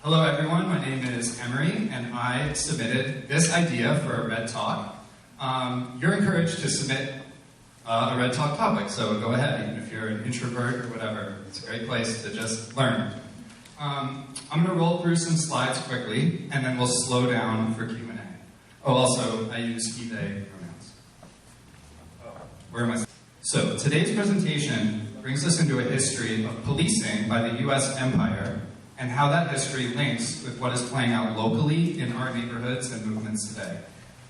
Hello everyone, my name is Emery, and I submitted this idea for a Red Talk. You're encouraged to submit a Red Talk topic, so go ahead, even if you're an introvert or whatever. It's a great place to just learn. I'm going to roll through some slides quickly, and then we'll slow down for Q&A. Oh, also, I use he, they pronouns. Where am I? So, today's presentation brings us into a history of policing by the US Empire and how that history links with what is playing out locally in our neighborhoods and movements today.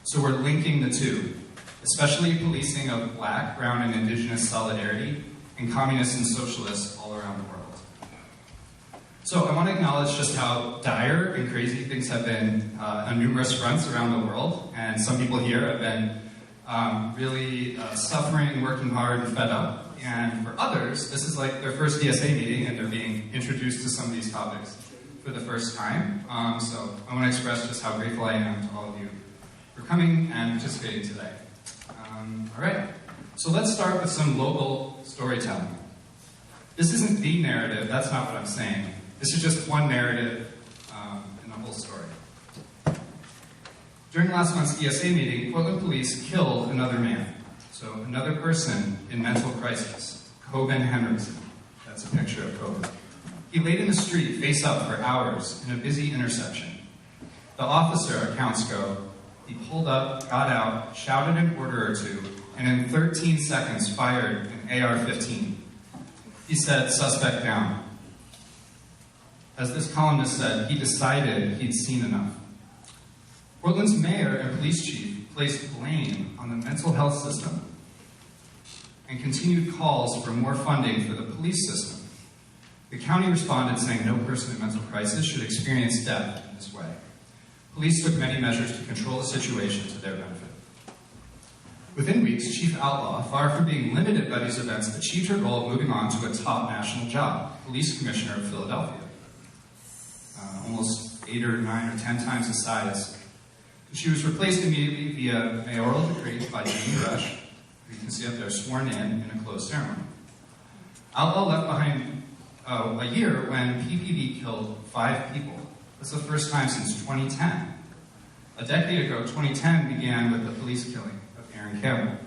So we're linking the two, especially policing of Black, Brown, and Indigenous solidarity, and communists and socialists all around the world. So I want to acknowledge just how dire and crazy things have been on numerous fronts around the world, and some people here have been really suffering, working hard, and fed up. And for others, this is like their first DSA meeting, and they're being introduced to some of these topics for the first time. So I want to express just how grateful I am to all of you for coming and participating today. All right, so let's start with some local storytelling. This isn't the narrative, that's not what I'm saying. This is just one narrative in the whole story. During last month's DSA meeting, Portland police killed another man. So another person in mental crisis, Coben Henriksen. That's a picture of Coben. He laid in the street face up for hours in a busy intersection. The officer, accounts go, he pulled up, got out, shouted an order or two, and in 13 seconds fired an AR-15. He said, "Suspect down." As this columnist said, he decided he'd seen enough. Portland's mayor and police chief placed blame on the mental health system and continued calls for more funding for the police system. The county responded saying no person in mental crisis should experience death in this way. Police took many measures to control the situation to their benefit. Within weeks, Chief Outlaw, far from being limited by these events, achieved her goal of moving on to a top national job, police commissioner of Philadelphia. Almost 8 or 9 or 10 times the size. She was replaced immediately via mayoral decree by Jamie Rush, who you can see up there, sworn in a closed ceremony. Outlaw left behind a year when PPD killed 5 people. That's the first time since 2010. A decade ago, 2010 began with the police killing of Aaron Campbell.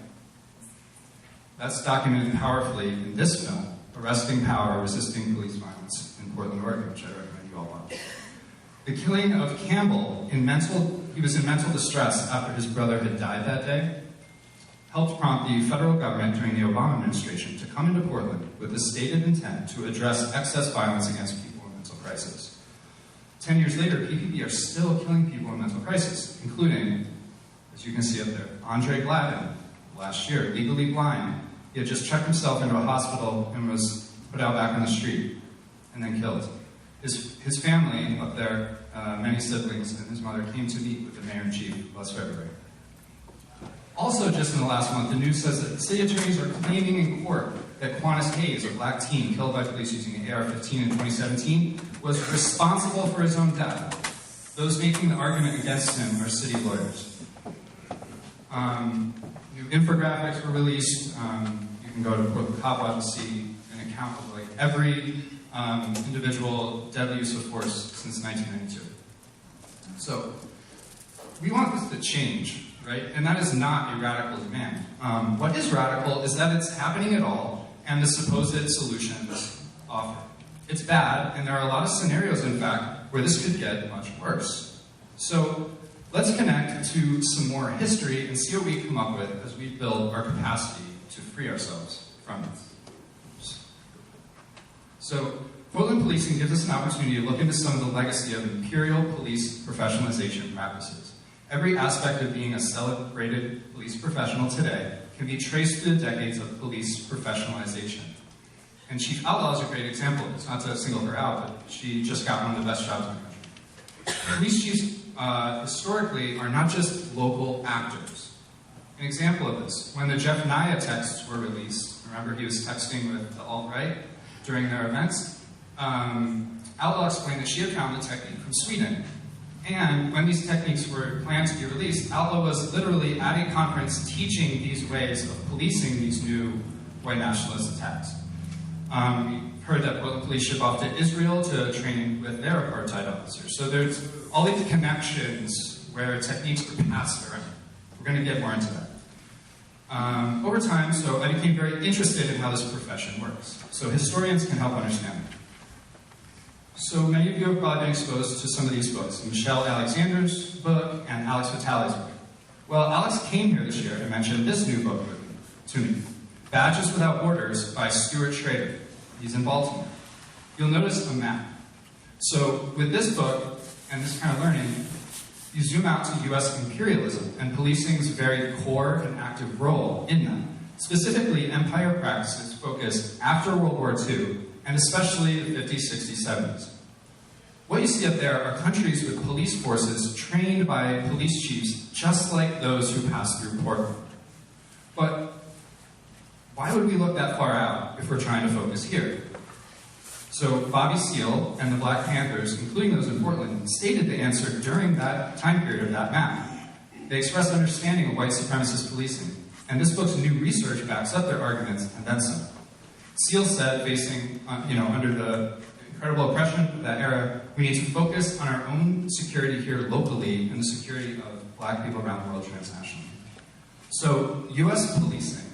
That's documented powerfully in this film, Arresting Power, Resisting Police Violence in Portland, Oregon, which I recommend you all watch. The killing of Campbell, he was in mental distress after his brother had died that day, helped prompt the federal government during the Obama administration to come into Portland with the stated intent to address excess violence against people in mental crisis. 10 years later, PPD are still killing people in mental crisis, including, as you can see up there, Andre Gladden, last year, legally blind. He had just checked himself into a hospital and was put out back on the street and then killed. His family up there, many siblings and his mother, came to meet with the mayor-in-chief last February. Also, just in the last month, the news says that the city attorneys are claiming in court that Quantis Hayes, a Black teen killed by police using an AR-15 in 2017, was responsible for his own death. Those making the argument against him are city lawyers. New infographics were released. You can go to Portland Cop Watch and see an account of like every individual deadly use of force since 1992. So, we want this to change, right? And that is not a radical demand. What is radical is that it's happening at all and the supposed solutions offered. It's bad, and there are a lot of scenarios, in fact, where this could get much worse. So, let's connect to some more history and see what we come up with as we build our capacity to free ourselves from it. So, Portland policing gives us an opportunity to look into some of the legacy of imperial police professionalization practices. Every aspect of being a celebrated police professional today can be traced to the decades of police professionalization. And Chief Outlaw is a great example. It's not to single her out, but she just got one of the best jobs in the country. Police chiefs historically are not just local actors. An example of this, when the Jeff Naya texts were released, remember he was texting with the alt-right during their events, Outlaw explained that she had found the technique from Sweden. And when these techniques were planned to be released, Outlaw was literally at a conference teaching these ways of policing these new white nationalist attacks. heard that police ship off to Israel to train with their apartheid officers. So there's all these connections where techniques were passed around. We're going to get more into that. Over time, so I became very interested in how this profession works. So historians can help understand it. So many of you have probably been exposed to some of these books, Michelle Alexander's book and Alex Vitale's book. Well, Alex came here this year and mentioned this new book to me, Badges Without Borders by Stuart Schrader. He's in Baltimore. You'll notice a map. So with this book and this kind of learning, you zoom out to US imperialism and policing's very core and active role in that. Specifically, empire practices focused after World War II, and especially the 50s, 60s, 70s. What you see up there are countries with police forces trained by police chiefs just like those who passed through Portland. But why would we look that far out if we're trying to focus here? So Bobby Seale and the Black Panthers, including those in Portland, stated the answer during that time period of that map. They expressed understanding of white supremacist policing, and this book's new research backs up their arguments and then some. Seale said, facing, under the incredible oppression of that era, we need to focus on our own security here locally and the security of Black people around the world transnationally. So US policing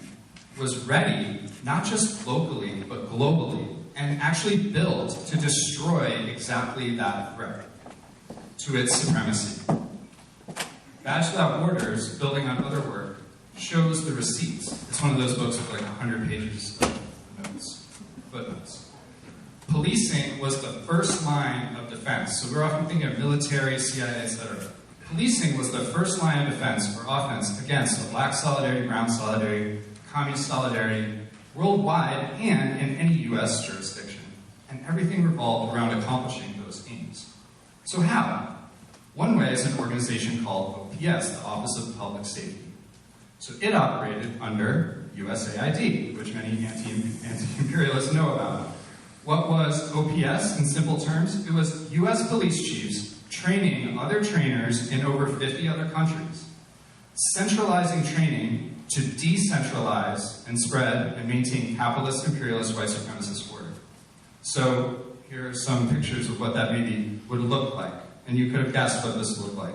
was ready, not just locally, but globally, and actually built to destroy exactly that threat to its supremacy. Badges Without Borders, building on other work, shows the receipts. It's one of those books with like 100 pages of footnotes. Policing was the first line of defense. So we're often thinking of military, CIA, etc. Policing was the first line of defense or offense against the Black solidarity, Brown solidarity, Communist solidarity, worldwide and in any US jurisdiction. And everything revolved around accomplishing those aims. So how? One way is an organization called OPS, the Office of Public Safety. So it operated under USAID, which many anti-imperialists know about. What was OPS in simple terms? It was US police chiefs training other trainers in over 50 other countries, centralizing training to decentralize and spread and maintain capitalist, imperialist, white supremacist order. So here are some pictures of what that maybe would look like. And you could have guessed what this looked like.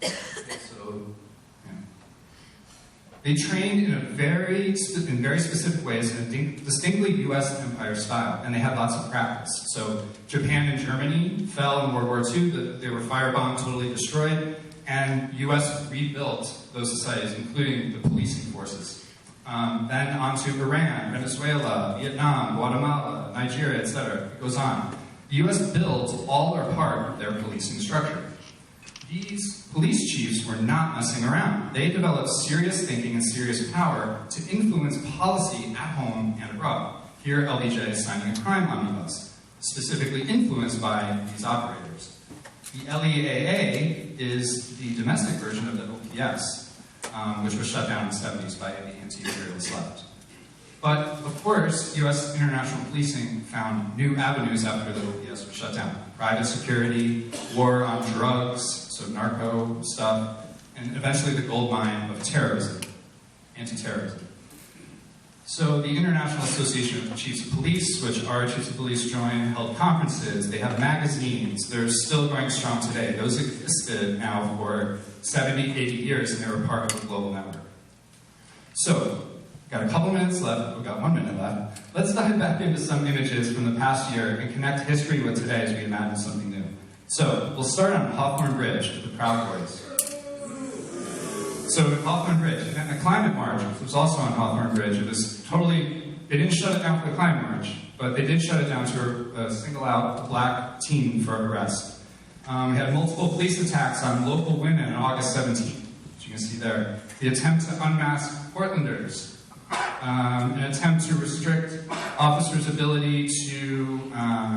So, yeah. They trained in very specific ways in a distinctly US empire style, and they had lots of practice. So Japan and Germany fell in World War II, they were firebombed, totally destroyed, and US rebuilt those societies, including the policing forces. Then on to Iran, Venezuela, Vietnam, Guatemala, Nigeria, etc. It goes on. The US built all or part of their policing structure. These police chiefs were not messing around. They developed serious thinking and serious power to influence policy at home and abroad. Here, LBJ is signing a crime omnibus, specifically influenced by these operators. The LEAA is the domestic version of the OPS, which was shut down in the 70s by the anti-imperialist left. But, of course, U.S. international policing found new avenues after the OPS was shut down. Private security, war on drugs, so narco stuff, and eventually the gold mine of terrorism, anti-terrorism. So the International Association of Chiefs of Police, which our chiefs of police joined, held conferences, they have magazines, they're still going strong today. Those existed now for 70, 80 years, and they were part of a global network. So, got a couple minutes left, we've got 1 minute left. Let's dive back into some images from the past year and connect history with today as we imagine something new. So, we'll start on Hawthorne Bridge with the Proud Boys. So, Hawthorne Bridge, and the Climate March, which was also on Hawthorne Bridge, it was totally, they didn't shut it down for the Climate March, but they did shut it down to single out a black teen for arrest. We had multiple police attacks on local women on August 17th, which you can see there. The attempt to unmask Portlanders. An attempt to restrict officers' ability to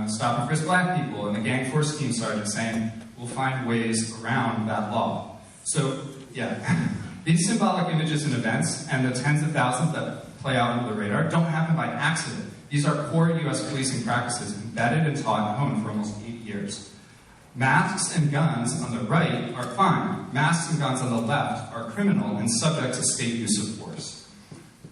stop and frisk black people, and the gang force team sergeant saying, we'll find ways around that law. So, yeah, these symbolic images and events, and the tens of thousands that play out under the radar, don't happen by accident. These are core U.S. policing practices embedded and taught at home for almost 8 years. Masks and guns on the right are fine. Masks and guns on the left are criminal and subject to state use of force.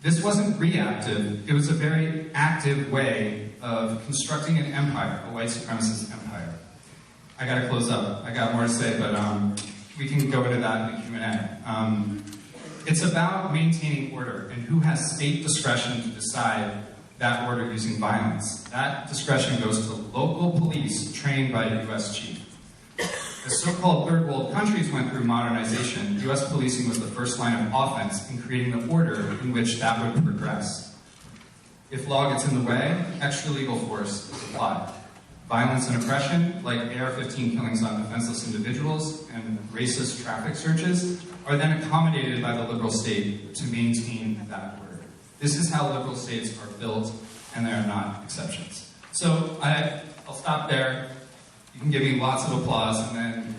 This wasn't reactive, it was a very active way of constructing an empire, a white supremacist empire. I gotta close up. I got more to say, but we can go into that in the Q&A. It's about maintaining order and who has state discretion to decide that order using violence. That discretion goes to local police trained by a U.S. chief. As so-called third world countries went through modernization, U.S. policing was the first line of offense in creating the order in which that would progress. If law gets in the way, extra legal force is applied. Violence and oppression, like AR-15 killings on defenseless individuals and racist traffic searches, are then accommodated by the liberal state to maintain that order. This is how liberal states are built, and they are not exceptions. So I'll stop there. You can give me lots of applause, and then